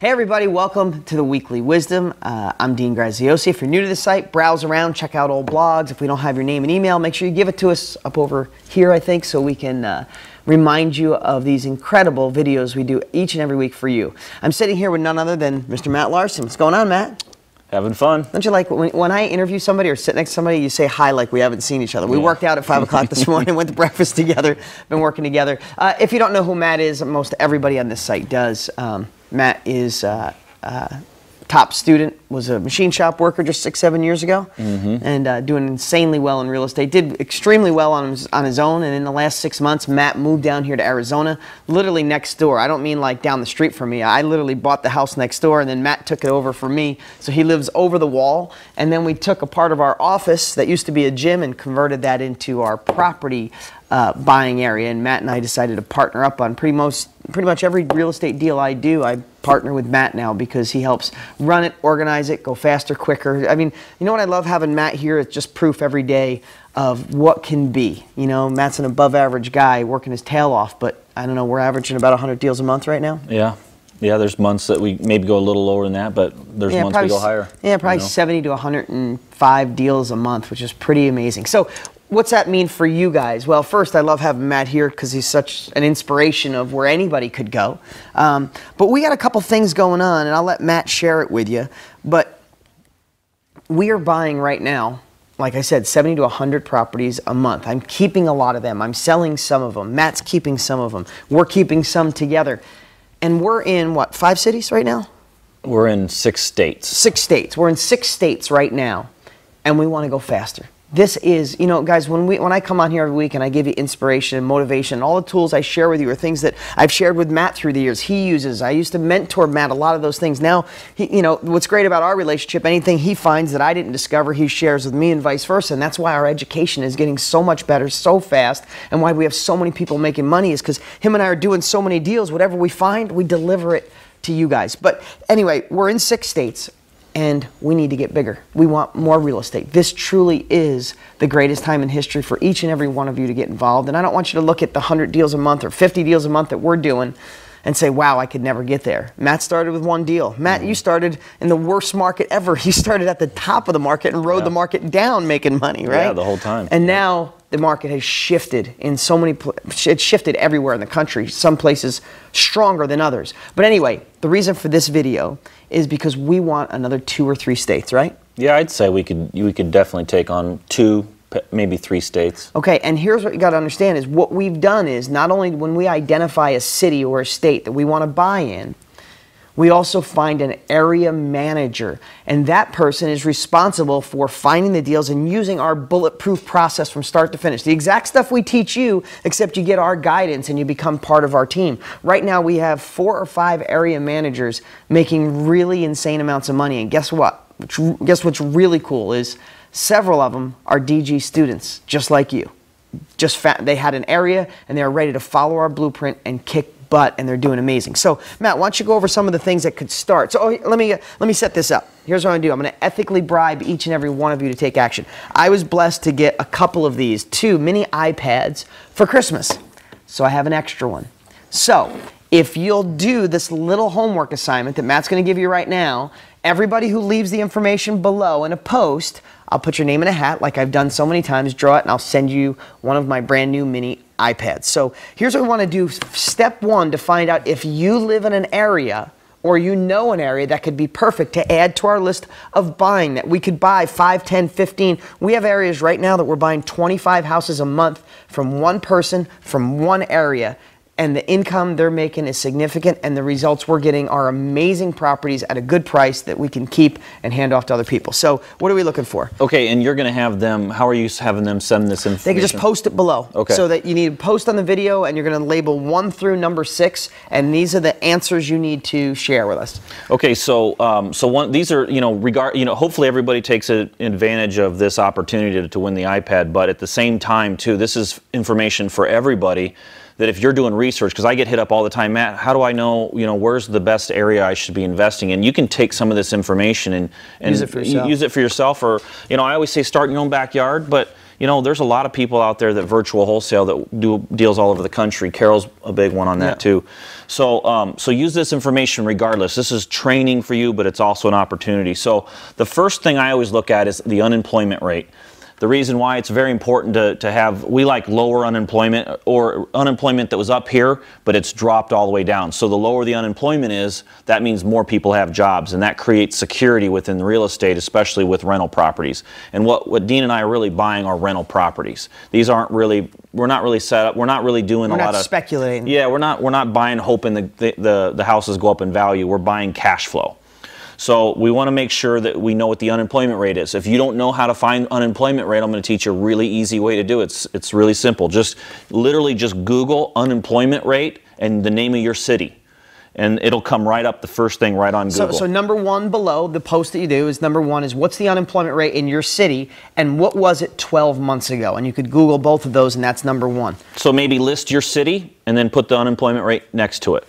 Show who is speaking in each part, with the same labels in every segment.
Speaker 1: Hey everybody, welcome to the Weekly Wisdom. I'm Dean Graziosi. If you're new to the site, browse around, check out old blogs. If we don't have your name and email, make sure you give it to us up over here, I think, so we can remind you of these incredible videos we do each and every week for you. I'm sitting here with none other than Mr. Matt Larson. What's going on, Matt?
Speaker 2: Having fun.
Speaker 1: Don't you like when I interview somebody or sit next to somebody, you say hi like we haven't seen each other. We worked out at 5 o'clock this morning, went to breakfast together, been working together. If you don't know who Matt is, most everybody on this site does. Matt is top student, was a machine shop worker just 6-7 years ago, and doing insanely well in real estate. Did extremely well on his own, and in the last 6 months, Matt moved down here to Arizona, literally next door. I don't mean like down the street from me. I literally bought the house next door, and then Matt took it over for me. So he lives over the wall, and then we took a part of our office that used to be a gym and converted that into our property buying area, and Matt and I decided to partner up on pretty much every real estate deal I do. I partner with Matt now because he helps run it, organize it, go faster, quicker. I mean, you know what I love having Matt here? It's just proof every day of what can be. You know, Matt's an above average guy working his tail off, but I don't know, we're averaging about 100 deals a month right now.
Speaker 2: Yeah, there's months that we maybe go a little lower than that, but there's months we go higher. Yeah,
Speaker 1: probably 70 to 105 deals a month, which is pretty amazing. So what's that mean for you guys? Well, first, I love having Matt here because he's such an inspiration of where anybody could go. But we got a couple things going on, and I'll let Matt share it with you. But we are buying right now, like I said, 70 to 100 properties a month. I'm keeping a lot of them. I'm selling some of them. Matt's keeping some of them. We're keeping some together. And we're in, what, 5 cities right now?
Speaker 2: We're in 6 states.
Speaker 1: 6 states. We're in 6 states right now, and we want to go faster. This is, you know, guys, when I come on here every week and I give you inspiration and motivation, and all the tools I share with you are things that I've shared with Matt through the years. He uses. I used to mentor Matt a lot of those things. Now, you know, what's great about our relationship, anything he finds that I didn't discover, he shares with me and vice versa. And that's why our education is getting so much better so fast, and why we have so many people making money is because him and I are doing so many deals. Whatever we find, we deliver it to you guys. But anyway, we're in 6 states. And we need to get bigger. We want more real estate. This truly is the greatest time in history for each and every one of you to get involved. And I don't want you to look at the 100 deals a month or 50 deals a month that we're doing and say, wow, I could never get there. Matt started with 1 deal. Matt, you started in the worst market ever. You started at the top of the market and rode the market down making money, right?
Speaker 2: Yeah, the whole time.
Speaker 1: And now the market has shifted in so many, it's shifted everywhere in the country, some places stronger than others. But anyway, the reason for this video is because we want another 2 or 3 states, right?
Speaker 2: Yeah, I'd say we could definitely take on 2, maybe 3 states.
Speaker 1: Okay, and here's what you got to understand is what we've done is not only when we identify a city or a state that we want to buy in, we also find an area manager, and that person is responsible for finding the deals and using our bulletproof process from start to finish. The exact stuff we teach you, except you get our guidance and you become part of our team. Right now we have 4 or 5 area managers making really insane amounts of money, and guess what? Guess what's really cool is several of them are DG students, just like you. They had an area and they are ready to follow our blueprint and kick butt, and they're doing amazing. So, Matt, why don't you go over some of the things that could start? So, let me set this up. Here's what I'm going to do. I'm going to ethically bribe each and every one of you to take action. I was blessed to get a couple of these 2 mini iPads for Christmas, so I have an extra one. So, if you'll do this little homework assignment that Matt's going to give you right now, everybody who leaves the information below in a post, I'll put your name in a hat like I've done so many times, draw it, and I'll send you one of my brand new mini iPads. So here's what we want to do. Step 1, to find out if you live in an area or you know an area that could be perfect to add to our list of buying, that we could buy 5, 10, 15. We have areas right now that we're buying 25 houses a month from one person from one area. And the income they're making is significant, and the results we're getting are amazing properties at a good price that we can keep and hand off to other people. So what are we looking for?
Speaker 2: Okay, and you're going to have them, how are you having them send this information?
Speaker 1: They can just post it below.
Speaker 2: Okay.
Speaker 1: So that you need to post on the video, and you're going to label 1 through number 6, and these are the answers you need to share with us.
Speaker 2: Okay, so these are, hopefully everybody takes advantage of this opportunity to win the iPad, but at the same time too, this is information for everybody. That if you're doing research, because I get hit up all the time, Matt, how do I know, where's the best area I should be investing in? You can take some of this information and
Speaker 1: use it for yourself.
Speaker 2: Use it for yourself, or, I always say start in your own backyard, but you know, there's a lot of people out there that virtual wholesale that do deals all over the country. Carol's a big one on that too. So, so use this information regardless. This is training for you, but it's also an opportunity. So the first thing I always look at is the unemployment rate. The reason why it's very important to have, we like lower unemployment, or unemployment that was up here, but it's dropped all the way down. So the lower the unemployment is, that means more people have jobs, and that creates security within the real estate, especially with rental properties. And what Dean and I are really buying are rental properties. These aren't really, we're not really set up, we're not really doing a lot of...
Speaker 1: We're not speculating.
Speaker 2: Yeah, we're not buying hoping the houses go up in value. We're buying cash flow. So we want to make sure that we know what the unemployment rate is. If you don't know how to find unemployment rate, I'm going to teach you a really easy way to do it. It's really simple. Literally just Google unemployment rate and the name of your city. And it'll come right up, the first thing right on Google.
Speaker 1: So number one below, the post that you do is number one is what's the unemployment rate in your city and what was it 12 months ago? And you could Google both of those and that's number one. So
Speaker 2: maybe list your city and then put the unemployment rate next to it.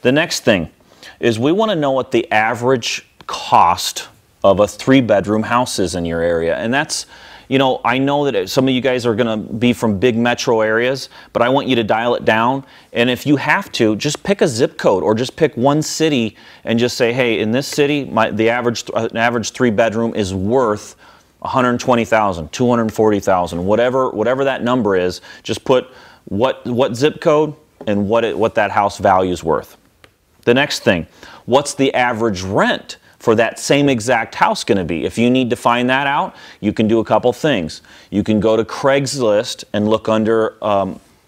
Speaker 2: The next thing is we want to know what the average cost of a 3-bedroom house is in your area. And that's, you know, I know that some of you guys are going to be from big metro areas, but I want you to dial it down. And if you have to, just pick a zip code or just pick one city and just say, hey, in this city, the average 3-bedroom is worth $120,000, $240,000, whatever that number is. Just put what zip code and what that house value is worth. The next thing, what's the average rent for that same exact house going to be? If you need to find that out, you can do a couple things. You can go to Craigslist and look under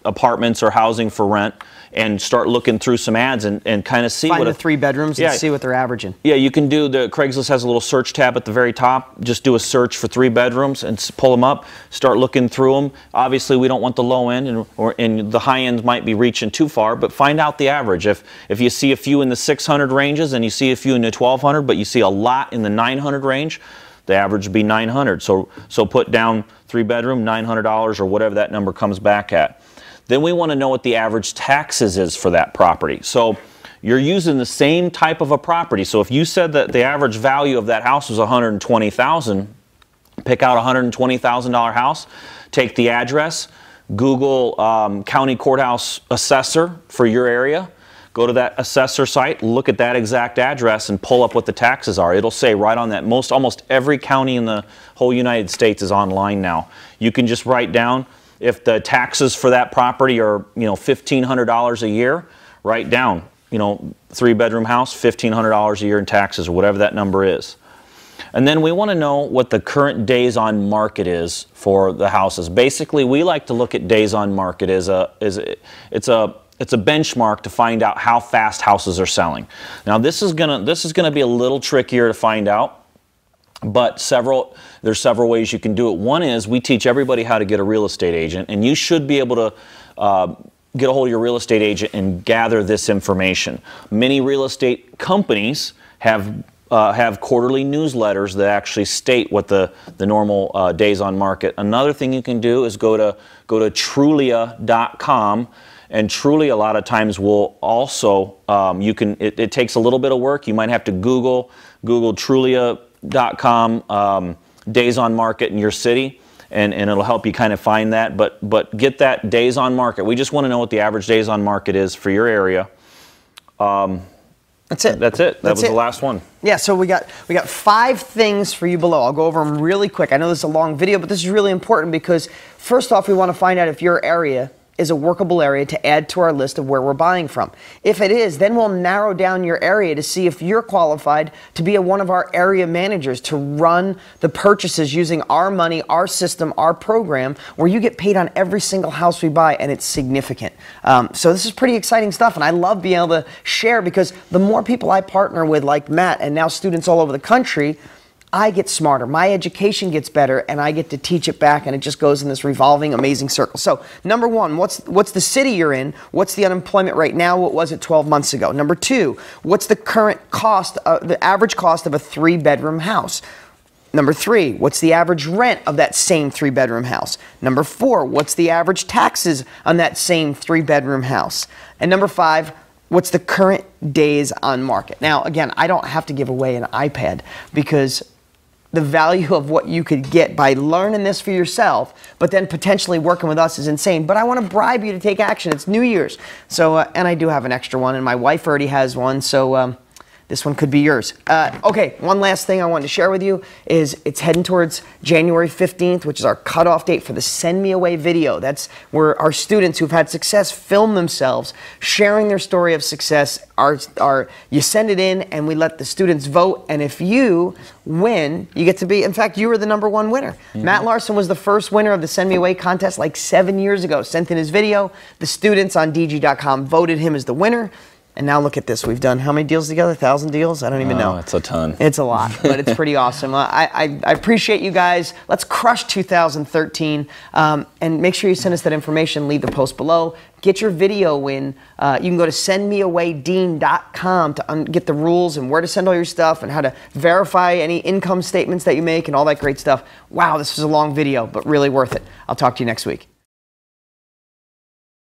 Speaker 2: apartments or housing for rent and start looking through some ads and kind of see
Speaker 1: find the 3 bedrooms and see what they're averaging.
Speaker 2: Yeah, you can do Craigslist has a little search tab at the very top. Just do a search for 3 bedrooms and pull them up. Start looking through them. Obviously, we don't want the low end, and the high end might be reaching too far. But find out the average. If you see a few in the 600 ranges and you see a few in the 1200, but you see a lot in the 900 range, the average would be 900. So put down 3 bedroom, $900 or whatever that number comes back at. Then we want to know what the average taxes is for that property. So you're using the same type of a property. So if you said that the average value of that house was $120,000, pick out a $120,000 house, take the address, Google county courthouse assessor for your area, go to that assessor site, look at that exact address and pull up what the taxes are. It'll say right on that. Almost every county in the whole United States is online now. You can just write down, if the taxes for that property are, $1,500 a year, write down, 3-bedroom house, $1,500 a year in taxes, or whatever that number is. And then we want to know what the current days on market is for the houses. Basically, we like to look at days on market it's a benchmark to find out how fast houses are selling. Now, this is gonna be a little trickier to find out. But there's several ways you can do it. One is we teach everybody how to get a real estate agent, and you should be able to get a hold of your real estate agent and gather this information. Many real estate companies have quarterly newsletters that actually state what the normal days on market. Another thing you can do is go to Trulia.com, and Trulia a lot of times will also it takes a little bit of work. You might have to Google Trulia.com days on market in your city, and it'll help you kind of find that, but get that days on market. We just want to know what the average days on market is for your area.
Speaker 1: That's it.
Speaker 2: That was the last one.
Speaker 1: Yeah, so we got 5 things for you below. I'll go over them really quick. I know this is a long video, but this is really important because first off, we want to find out if your area is a workable area to add to our list of where we're buying from. If it is, then we'll narrow down your area to see if you're qualified to be one of our area managers to run the purchases using our money, our system, our program, where you get paid on every single house we buy, and it's significant. So this is pretty exciting stuff, and I love being able to share because the more people I partner with, like Matt, and now students all over the country, I get smarter, my education gets better, and I get to teach it back, and it just goes in this revolving, amazing circle. So, number one, what's the city you're in? What's the unemployment rate now? What was it 12 months ago? Number 2, what's the current cost, the average cost of a 3-bedroom house? Number 3, what's the average rent of that same 3-bedroom house? Number 4, what's the average taxes on that same 3-bedroom house? And number 5, what's the current days on market? Now, again, I don't have to give away an iPad because the value of what you could get by learning this for yourself, but then potentially working with us is insane. But I want to bribe you to take action. It's New Year's. So, and I do have an extra one, and my wife already has one. So this one could be yours. Okay, one last thing I wanted to share with you is it's heading towards January 15th, which is our cutoff date for the Send Me Away video. That's where our students who've had success film themselves sharing their story of success. You send it in and we let the students vote, and if you win, you get to be, in fact, you were the #1 winner. Matt Larson was the first winner of the Send Me Away contest like 7 years ago. Sent in his video. The students on DG.com voted him as the winner. And now look at this. We've done how many deals together? 1,000 deals? I don't even know.
Speaker 2: It's a ton.
Speaker 1: It's a lot, but it's pretty awesome. I appreciate you guys. Let's crush 2013. And make sure you send us that information. Leave the post below. Get your video in. You can go to sendmeawaydean.com to get the rules and where to send all your stuff and how to verify any income statements that you make and all that great stuff. Wow, this was a long video, but really worth it. I'll talk to you next week.